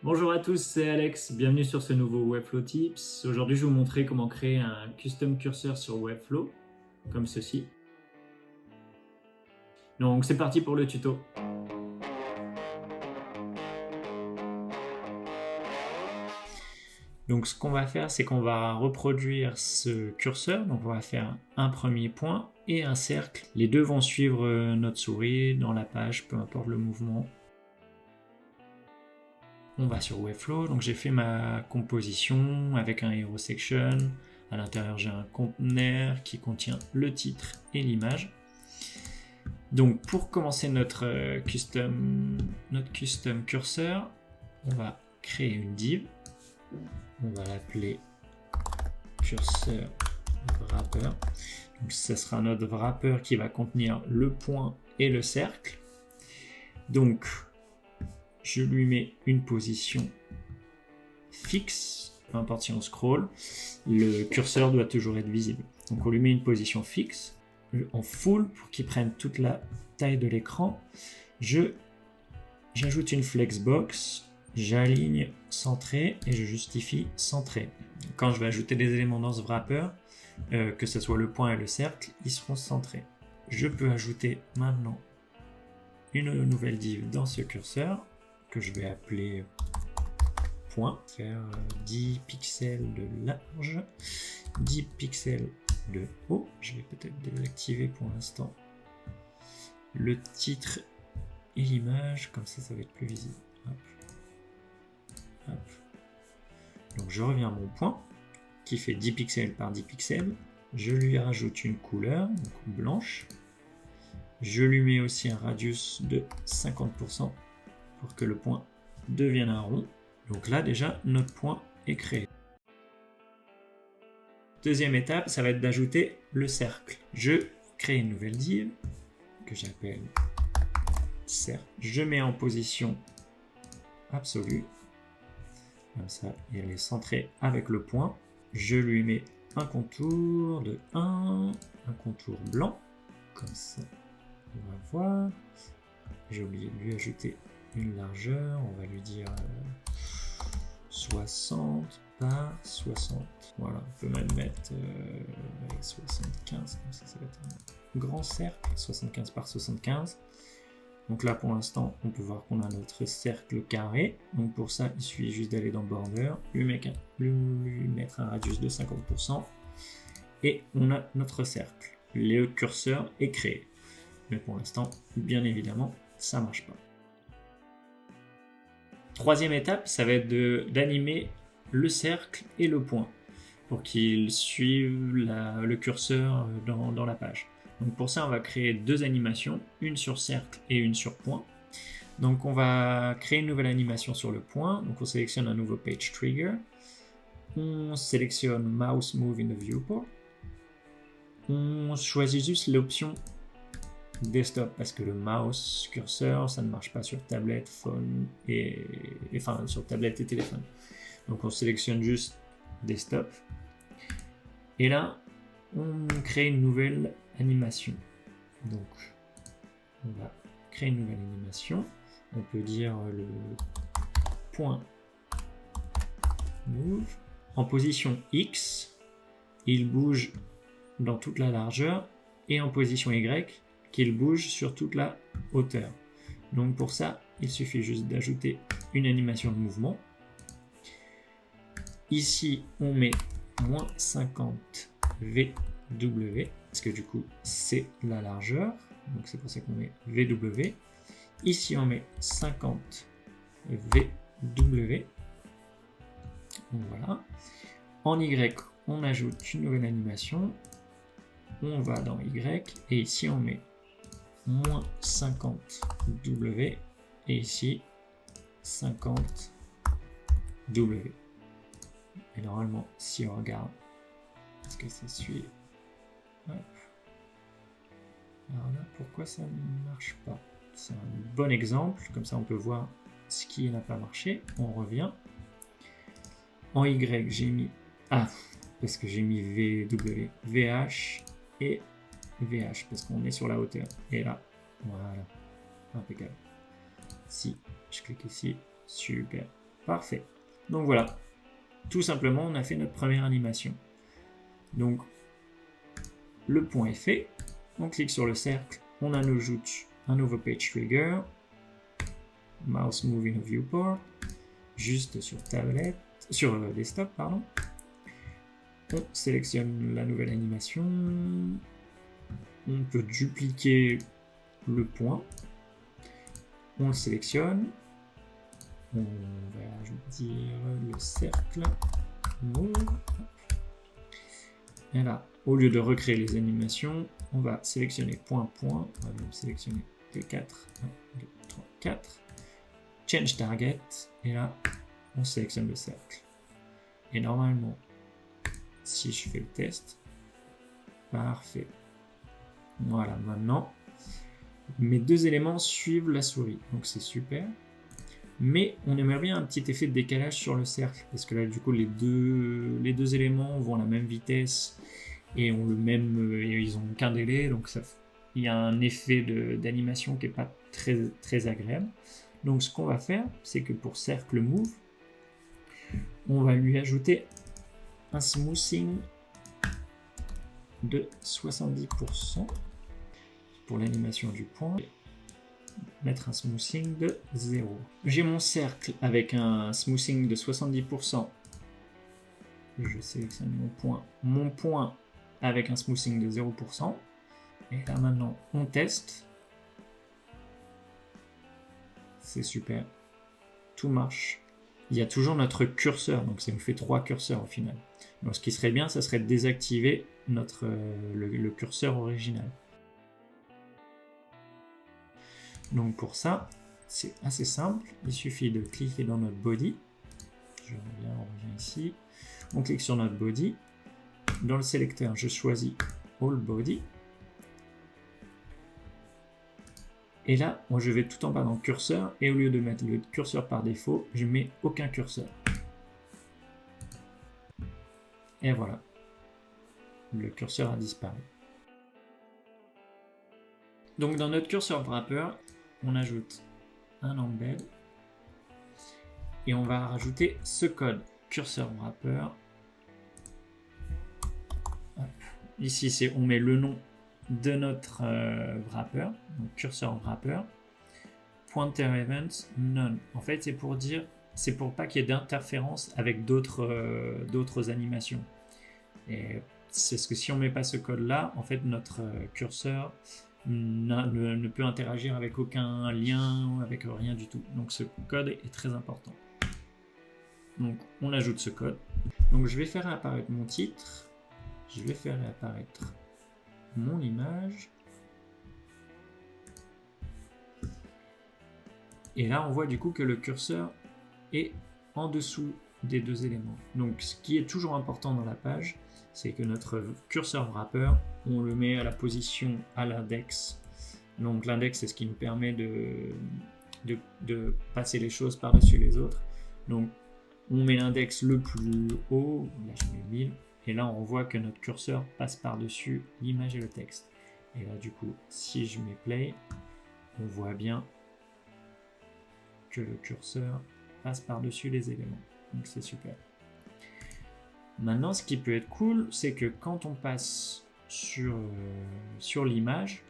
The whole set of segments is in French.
Bonjour à tous, c'est Alex, bienvenue sur ce nouveau Webflow Tips. Aujourd'hui, je vais vous montrer comment créer un custom curseur sur Webflow, comme ceci. Donc c'est parti pour le tuto. Donc ce qu'on va faire, c'est qu'on va reproduire ce curseur. Donc on va faire un premier point et un cercle. Les deux vont suivre notre souris dans la page, peu importe le mouvement. On va sur Webflow, donc j'ai fait ma composition avec un hero section. À l'intérieur, j'ai un conteneur qui contient le titre et l'image. Donc pour commencer notre custom curseur, on va créer une div. On va l'appeler curseur wrapper. Donc ce sera notre wrapper qui va contenir le point et le cercle. Donc je lui mets une position fixe, peu importe si on scroll, le curseur doit toujours être visible. Donc on lui met une position fixe en full pour qu'il prenne toute la taille de l'écran. J'ajoute une flexbox, j'aligne centré et je justifie centré. Quand je vais ajouter des éléments dans ce wrapper, que ce soit le point et le cercle, ils seront centrés. Je peux ajouter maintenant une nouvelle div dans ce curseur que je vais appeler point, faire 10 pixels de large, 10 pixels de haut. Je vais peut-être désactiver pour l'instant le titre et l'image, comme ça va être plus visible. Hop. Hop. Donc je reviens à mon point qui fait 10 pixels par 10 pixels. Je lui rajoute une couleur, donc blanche. Je lui mets aussi un radius de 50% pour que le point devienne un rond. Donc là déjà notre point est créé. Deuxième étape, ça va être d'ajouter le cercle. Je crée une nouvelle div que j'appelle cercle. Je mets en position absolue. Comme ça, il est centré avec le point. Je lui mets un contour de 1, un contour blanc. Comme ça, on va voir. J'ai oublié de lui ajouter une largeur. On va lui dire 60 par 60. Voilà, on peut même mettre 75. Comme ça va être un grand cercle. 75 par 75. Donc là, pour l'instant, on peut voir qu'on a notre cercle carré. Donc pour ça, il suffit juste d'aller dans Border, lui mettre un radius de 50%. Et on a notre cercle. Le curseur est créé. Mais pour l'instant, bien évidemment, ça ne marche pas. Troisième étape, ça va être d'animer le cercle et le point pour qu'ils suivent le curseur dans la page. Donc pour ça, on va créer deux animations, une sur cercle et une sur point. Donc on va créer une nouvelle animation sur le point. Donc on sélectionne un nouveau page trigger. On sélectionne mouse move in the viewport. On choisit juste l'option desktop parce que le mouse curseur, ça ne marche pas sur tablette, phone enfin sur tablette et téléphone. Donc on sélectionne juste desktop. Et là, on crée une nouvelle animation. Donc, on va créer une nouvelle animation. On peut dire le point move. En position X, il bouge dans toute la largeur. Et en position Y, qu'il bouge sur toute la hauteur. Donc pour ça, il suffit juste d'ajouter une animation de mouvement. Ici, on met moins 50 VW, parce que du coup, c'est la largeur. Donc c'est pour ça qu'on met VW. Ici, on met 50 VW. Donc voilà. En Y, on ajoute une nouvelle animation. On va dans Y, et ici, on met moins 50 W, et ici, 50 W. Et normalement, si on regarde, est-ce que ça suit? Hop. Alors là, pourquoi ça ne marche pas? C'est un bon exemple, comme ça on peut voir ce qui n'a pas marché. On revient. En Y, j'ai mis... Ah, parce que j'ai mis VW, VH et VH, parce qu'on est sur la hauteur. Et là, voilà, impeccable. Si je clique ici, super. Parfait. Donc voilà, tout simplement, on a fait notre première animation. Donc, le point est fait. On clique sur le cercle, on ajoute un nouveau page trigger, mouse moving viewport, juste sur tablette, sur desktop, pardon. On sélectionne la nouvelle animation. On peut dupliquer le point. On le sélectionne. On va dire le cercle. Move. Et là, au lieu de recréer les animations, on va sélectionner point. On va même sélectionner les 4. 1, 2, 3, 4. Change target. Et là, on sélectionne le cercle. Et normalement, si je fais le test, parfait. Voilà, maintenant, mes deux éléments suivent la souris. Donc c'est super. Mais on aimerait bien un petit effet de décalage sur le cercle. Parce que là, du coup, les deux éléments vont à la même vitesse et ont le même, ils n'ont qu'un délai. Donc il y a un effet d'animation qui n'est pas très, très agréable. Donc ce qu'on va faire, c'est que pour cercle move, on va lui ajouter un smoothing de 70% pour l'animation du point. Mettre un smoothing de 0. J'ai mon cercle avec un smoothing de 70%. Je sélectionne mon point avec un smoothing de 0%. Et là maintenant, on teste. C'est super. Tout marche. Il y a toujours notre curseur, donc ça nous fait 3 curseurs au final. Donc ce qui serait bien, ça serait de désactiver le curseur original. Donc pour ça, c'est assez simple. Il suffit de cliquer dans notre body. On revient ici. On clique sur notre body. Dans le sélecteur, je choisis All Body. Et là, moi, je vais tout en bas dans curseur. Et au lieu de mettre le curseur par défaut, je mets aucun curseur. Et voilà. Le curseur a disparu. Donc dans notre curseur wrapper, on ajoute un embed. Et on va rajouter ce code curseur wrapper. Ici, on met le nom de notre wrapper, donc curseur wrapper. Pointer event none. En fait, c'est pour pas qu'il y ait d'interférence avec d'autres animations. Et c'est ce que si on met pas ce code-là, en fait, notre curseur ne peut interagir avec aucun lien, avec rien du tout. Donc ce code est très important. Donc on ajoute ce code. Donc je vais faire apparaître mon titre. Je vais faire apparaître mon image. Et là, on voit du coup que le curseur est en dessous des deux éléments. Donc ce qui est toujours important dans la page, c'est que notre curseur wrapper, on le met à la position à l'index. Donc l'index, c'est ce qui nous permet de passer les choses par-dessus les autres. Donc on met l'index le plus haut, là je mets 1000, et là on voit que notre curseur passe par-dessus l'image et le texte. Et là du coup, si je mets play, on voit bien que le curseur passe par-dessus les éléments. Donc c'est super. Maintenant, ce qui peut être cool, c'est que quand on passe sur l'image,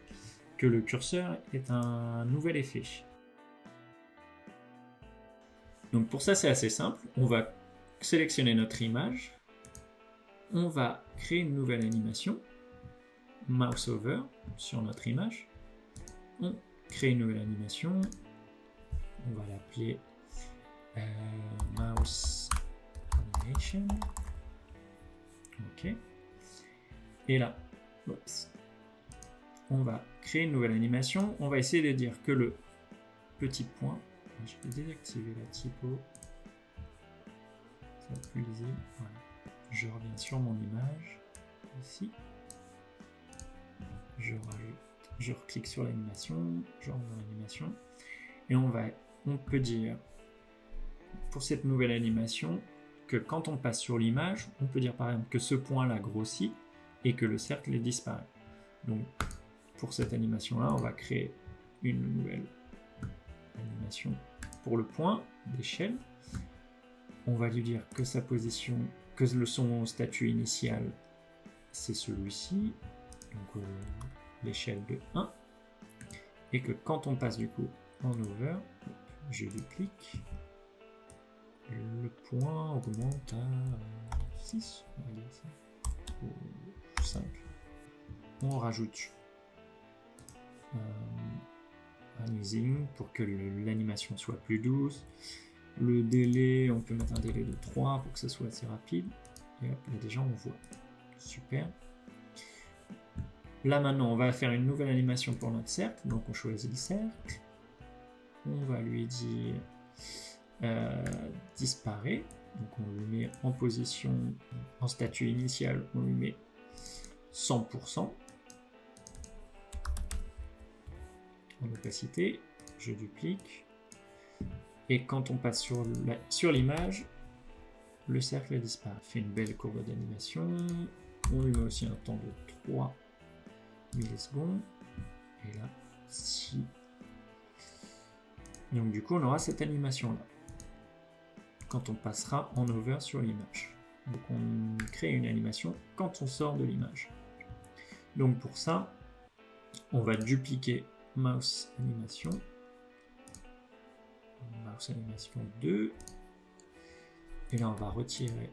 que le curseur ait un nouvel effet. Donc pour ça, c'est assez simple. On va sélectionner notre image. On va créer une nouvelle animation. Mouse over sur notre image. On crée une nouvelle animation. On va l'appeler Mouse Animation. Ok. Et là, on va créer une nouvelle animation. On va essayer de dire que le petit point, je vais désactiver la typo, ça va être plus lisible. Voilà. Je reviens sur mon image, ici. Je rajoute, je reclique sur l'animation, je renvoie l'animation. Et on peut dire, pour cette nouvelle animation, que quand on passe sur l'image, on peut dire par exemple que ce point-là grossit et que le cercle disparaît. Donc, pour cette animation-là, on va créer une nouvelle animation pour le point d'échelle. On va lui dire que sa position, que son statut initial, c'est celui-ci, donc l'échelle de 1, et que quand on passe du coup en over, je duplique, le point augmente à 6, on va dire ça, ou 5. On rajoute un easing pour que l'animation soit plus douce. Le délai, on peut mettre un délai de 3 pour que ça soit assez rapide. Et hop, là déjà on voit. Super. Là maintenant, on va faire une nouvelle animation pour notre cercle. Donc on choisit le cercle. On va lui dire disparaît. Donc on lui met en position, en statut initial, on lui met 100%. En opacité, je duplique. Et quand on passe sur l'image, le cercle disparaît. Fait une belle courbe d'animation. On lui met aussi un temps de 3 millisecondes. Et là, 6. Donc du coup, on aura cette animation-là. Quand on passera en over sur l'image. Donc on crée une animation quand on sort de l'image. Donc pour ça, on va dupliquer mouse animation 2, et là on va retirer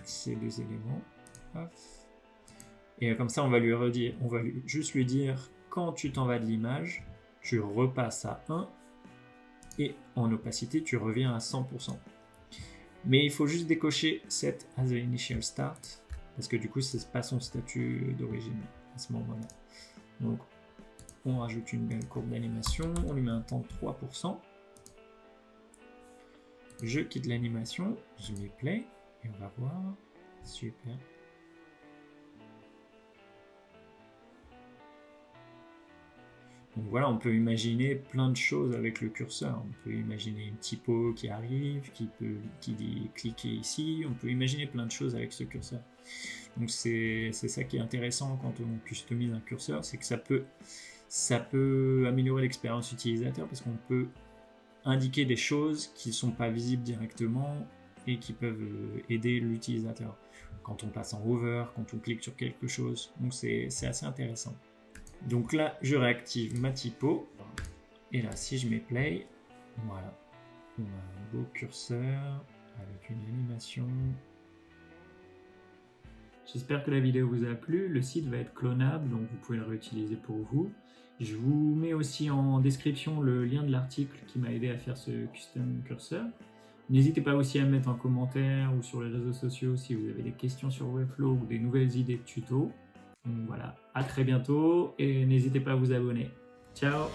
ces deux éléments. Hop. Et comme ça on va lui redire, on va juste lui dire quand tu t'en vas de l'image, tu repasses à 1 et en opacité tu reviens à 100%. Mais il faut juste décocher set as the initial start parce que du coup c'est pas son statut d'origine à ce moment-là. Donc on rajoute une belle courbe d'animation, on lui met un temps de 3%. Je quitte l'animation, je mets play et on va voir. Super. Donc voilà, on peut imaginer plein de choses avec le curseur. On peut imaginer une typo qui arrive, qui dit cliquer ici. On peut imaginer plein de choses avec ce curseur. Donc c'est ça qui est intéressant quand on customise un curseur, c'est que ça peut améliorer l'expérience utilisateur parce qu'on peut indiquer des choses qui ne sont pas visibles directement et qui peuvent aider l'utilisateur. Quand on passe en hover, quand on clique sur quelque chose. Donc c'est assez intéressant. Donc là, je réactive ma typo. Et là, si je mets play, voilà. On a un beau curseur avec une animation. J'espère que la vidéo vous a plu. Le site va être clonable, donc vous pouvez le réutiliser pour vous. Je vous mets aussi en description le lien de l'article qui m'a aidé à faire ce custom curseur. N'hésitez pas aussi à me mettre en commentaire ou sur les réseaux sociaux si vous avez des questions sur Webflow ou des nouvelles idées de tutos. Donc voilà, à très bientôt et n'hésitez pas à vous abonner. Ciao!